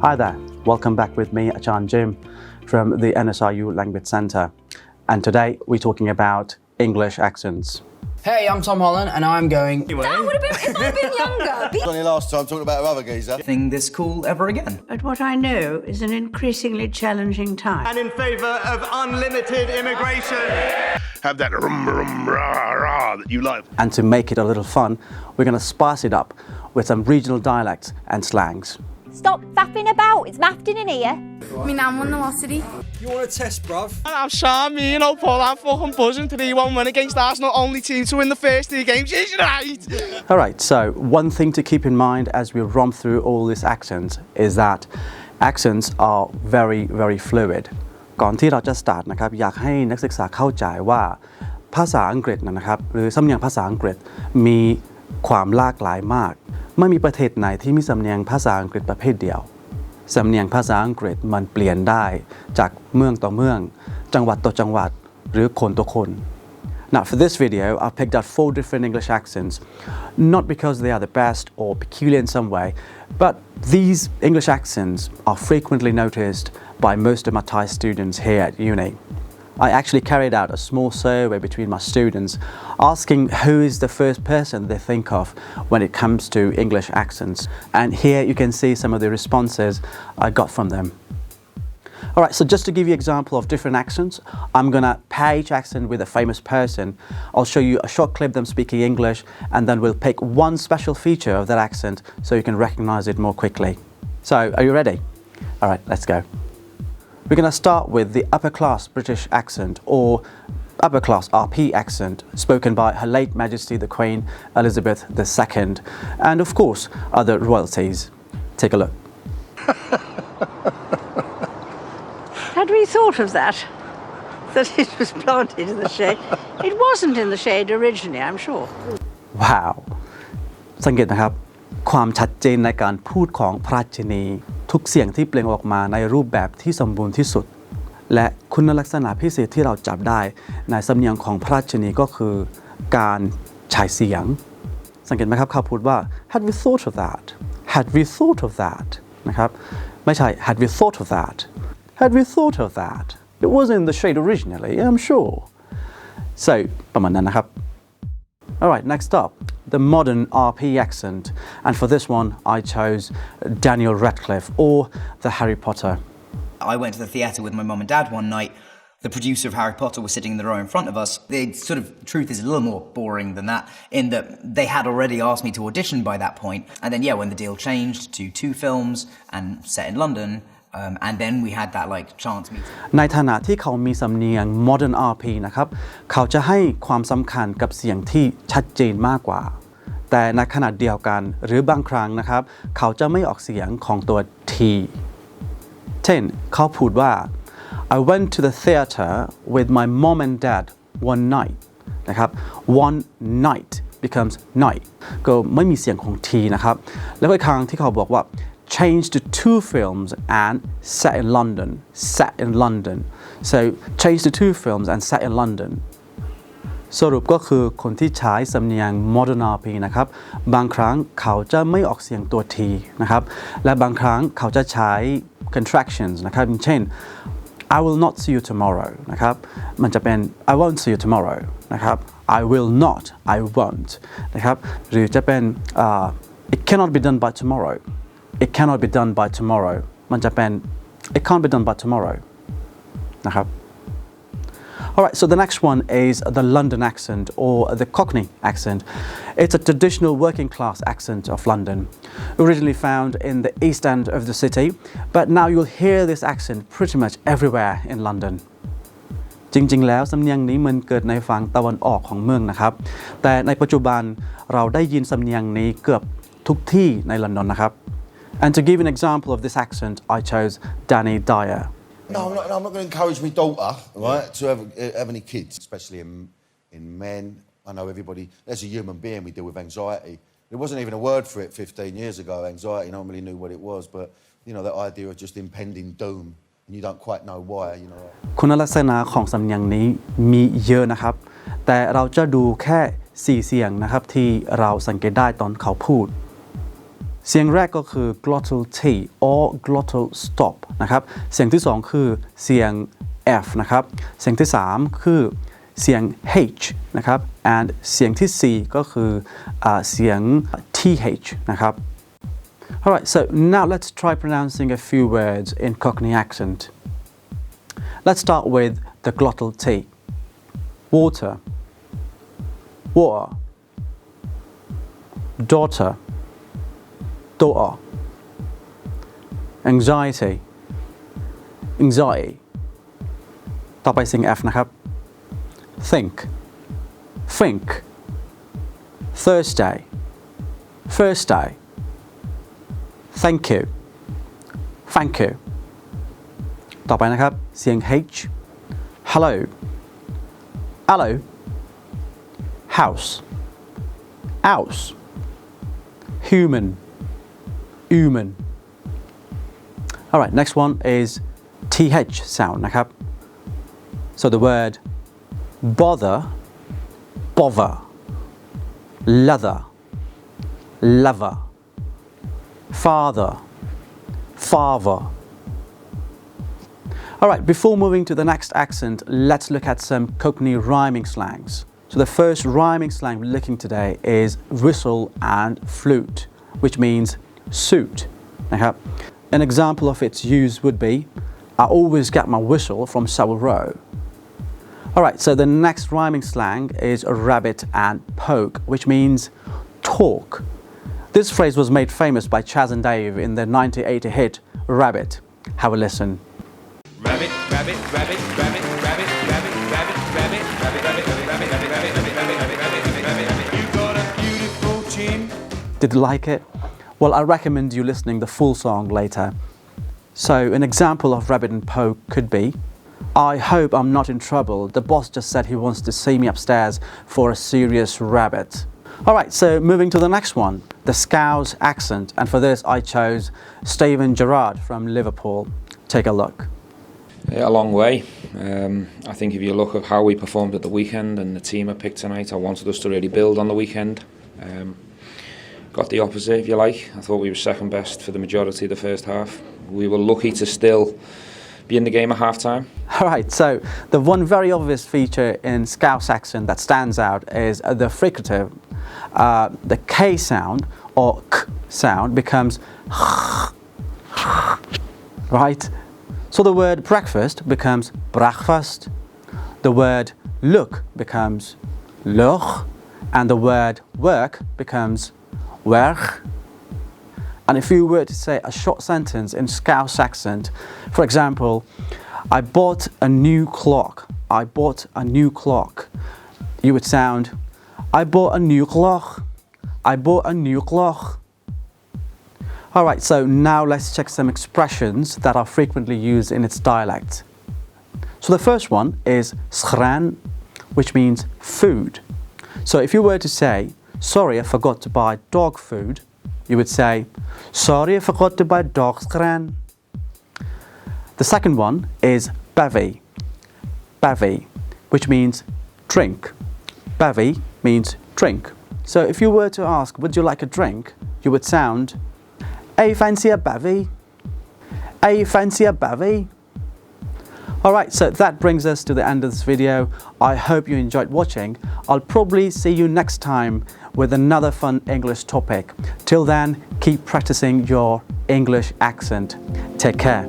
Hi there, welcome back with me, Achan Jim, from the NSRU Language Centre. And today we're talking about English accents. Hey, I'm Tom Holland, and I'm going. That would have been if I'd been younger. Only last time talking about other geezer. Thing this cool ever again. But what I know is an increasingly challenging time. And in favour of unlimited immigration. Have that rah that you like. And to make it a little fun, we're going to spice it up with some regional dialects and slangs. Stop faffing about, it's mafting in here. My nan won the lottery. You want a test, bruv? I'm Sam, me and Paul, I'm fucking buzzing 3-1 win against Arsenal, only team to win the first 3 games, is right? Alright, so one thing to keep in mind as we romp through all these accents is that accents are very, very fluid. ก่อนที่เราจะ start นะครับอยากให้นักศึกษาเข้าใจว่าภาษาอังกฤษนะครับหรือสำเนียงภาษาอังกฤษมีความหลากหลายมากไม่มีประเทศไหนที่มีสำเนียงภาษาอังกฤษประเภทเดียวสำเนียงภาษาอังกฤษมันเปลี่ยนได้จากเมืองต่อเมืองจังหวัดต่อจังหวัดหรือคนต่อคน Now for this video I've picked out 4 different English accents not because they are the best or peculiar in some way but these English accents are frequently noticed by most of my Thai students here at uni. I actually carried out a small survey between my students asking who is the first person they think of when it comes to English accents. And here you can see some of the responses I got from them. Alright, so just to give you an example of different accents, I'm gonna pair each accent with a famous person. I'll show you a short clip of them speaking English and then we'll pick one special feature of that accent so you can recognize it more quickly. So, are you ready? Alright, let's go. We're going to start with the upper class British accent or upper class RP accent spoken by Her late Majesty the Queen Elizabeth II and of course other royalties. Take a look. Had we thought of that it was planted in the shade? It wasn't in the shade originally, I'm sure. Wow สังเกตนะครับความชัดเจนในการพูดของพระราชินีทุกเสียงที่เปล่งออกมาในรูปแบบที่สมบูรณ์ที่สุดและคุณลักษณะพิเศษที่เราจับได้ในสำเนียงของพระราชินีก็คือการฉายเสียงสังเกตไหมครับเขาพูดว่า had we thought of that had we thought of that นะครับไม่ใช่ had we thought of that had we thought of that it wasn't in the shade originally I'm sure so ประมาณนั้นนะครับAlright, next up, the modern RP accent. And for this one, I chose Daniel Radcliffe or the Harry Potter. I went to the theatre with my mum and dad one night. The producer of Harry Potter was sitting in the row in front of us. The sort of truth is a little more boring than that, in that they had already asked me to audition by that point. And then, yeah, when the deal changed to 2 films and set in London, and then we had that like chance meeting ในฐานะที่เขามีสำเนียง Modern RP นะครับเขาจะให้ความสำคัญกับเสียงที่ชัดเจนมากกว่าแต่ในขณะเดียวกันหรือบางครั้งนะครับเขาจะไม่ออกเสียงของตัว T เช่นเขาพูดว่า I went to the theatre with my mom and dad one night นะครับ one night becomes night ก็ไม่มีเสียงของ T นะครับแล้วอีกครั้งที่เขาบอกว่าchanged to 2 films and set in London so changed to 2 films and set in London สรุปก็คือคนที่ใช้สำเนียง Modern RP นะครับบางครั้งเขาจะไม่ออกเสียงตัว T นะครับและบางครั้งเขาจะใช้ contractions นะครับเช่น I will not see you tomorrow นะครับมันจะเป็น I won't see you tomorrow นะครับ I will not I won't นะครับหรือจะเป็นit cannot be done by tomorrow It cannot be done by tomorrow มันจะเป็น It can't be done by tomorrow นะครับ Alright, so the next one is the London accent or the Cockney accent. It's a traditional working class accent of London, originally found in the east end of the city, but now you'll hear this accent pretty much everywhere in London. จริงๆแล้วสำเนียงนี้มันเกิดในฝั่งตะวันออกของเมืองนะครับแต่ในปัจจุบันเราได้ยินสำเนียงนี้เกือบทุกที่ในลอนดอนนะครับAnd to give an example of this accent, I chose Danny Dyer. No, I'm not going to encourage my daughter, right, to have any kids, especially in men. I know everybody, as a human being, we deal with anxiety. There wasn't even a word for it 15 years ago, anxiety. No one really knew what it was, but, you know, that idea of just impending doom, and you don't quite know why, you know. คุณลักษณะของสำเนียงนี้มีเยอะนะครับแต่เราจะดูแค่4 เสียงนะครับที่เราสังเกตได้ตอนเขาพูด เสียงแรกก็คือ glottal T or glottal stop นะครับเสียงที่สองคือเสียง F นะครับเสียงที่สามคือเสียง H นะครับ and เสียงที่สี่ก็คือเสียง TH นะครับ Alright, so now let's try pronouncing a few words in Cockney accent. Let's start with the glottal T. Water, water, daughter, daughter, anxiety, anxiety. ต่อไปเสียง F นะครับ think, think, Thursday, Thursday, thank you, thank you. ต่อไปนะครับเสียง H, hello, hello, house, house, human, human. Alright, next one is TH sound นะครับ so the word bother, bother, leather, lover, father, father. Alright, before moving to the next accent, let's look at some Cockney rhyming slangs. So the first rhyming slang we're looking today is whistle and flute, which means suit. Okay? An example of its use would be, I always get my whistle from Savile Row. Alright, so the next rhyming slang is rabbit and poke, which means talk. This phrase was made famous by Chaz and Dave in their 1980 hit, Rabbit. Have a listen. Rabbit, rabbit, rabbit, rabbit, rabbit, rabbit, rabbit, rabbit, rabbit, rabbit, rabbit, rabbit, rabbit, rabbit, rabbit, rabbit, rabbit, rabbit. You got a beautiful chin. Did you like it? Well, I recommend you listening the full song later. So an example of rabbit and poke could be, I hope I'm not in trouble. The boss just said he wants to see me upstairs for a serious rabbit. Alright, so moving to the next one, the Scouse accent, and for this I chose Steven Gerrard from Liverpool. Take a look. A long way. I think if you look at how we performed at the weekend and the team I picked tonight, I wanted us to really build on the weekend. Got the opposite, if you like. I thought we were second best for the majority of the first half. We were lucky to still be in the game at half-time. Alright, so the one very obvious feature in Scouse accent that stands out is the fricative. The K sound or K sound becomes right? So the word breakfast becomes breakfast. The word look becomes loch, and the word work becomes werk. And if you were to say a short sentence in Scouse accent, for example, I bought a new clock. I bought a new clock. You would sound, I bought a new clock. I bought a new clock. Alright, so now let's check some expressions that are frequently used in its dialect. So the first one is schran, which means food. So if you were to say, sorry, I forgot to buy dog food, you would say, sorry, I forgot to buy dog schran. The second one is bevy, bevy, which means drink. Bevy means drink. So if you were to ask, would you like a drink? You would sound, hey, fancy a bevy? Hey, fancy a bevy? Alright, so that brings us to the end of this video. I hope you enjoyed watching. I'll probably see you next time with another fun English topic. Till then, keep practicing your English accent. Take care.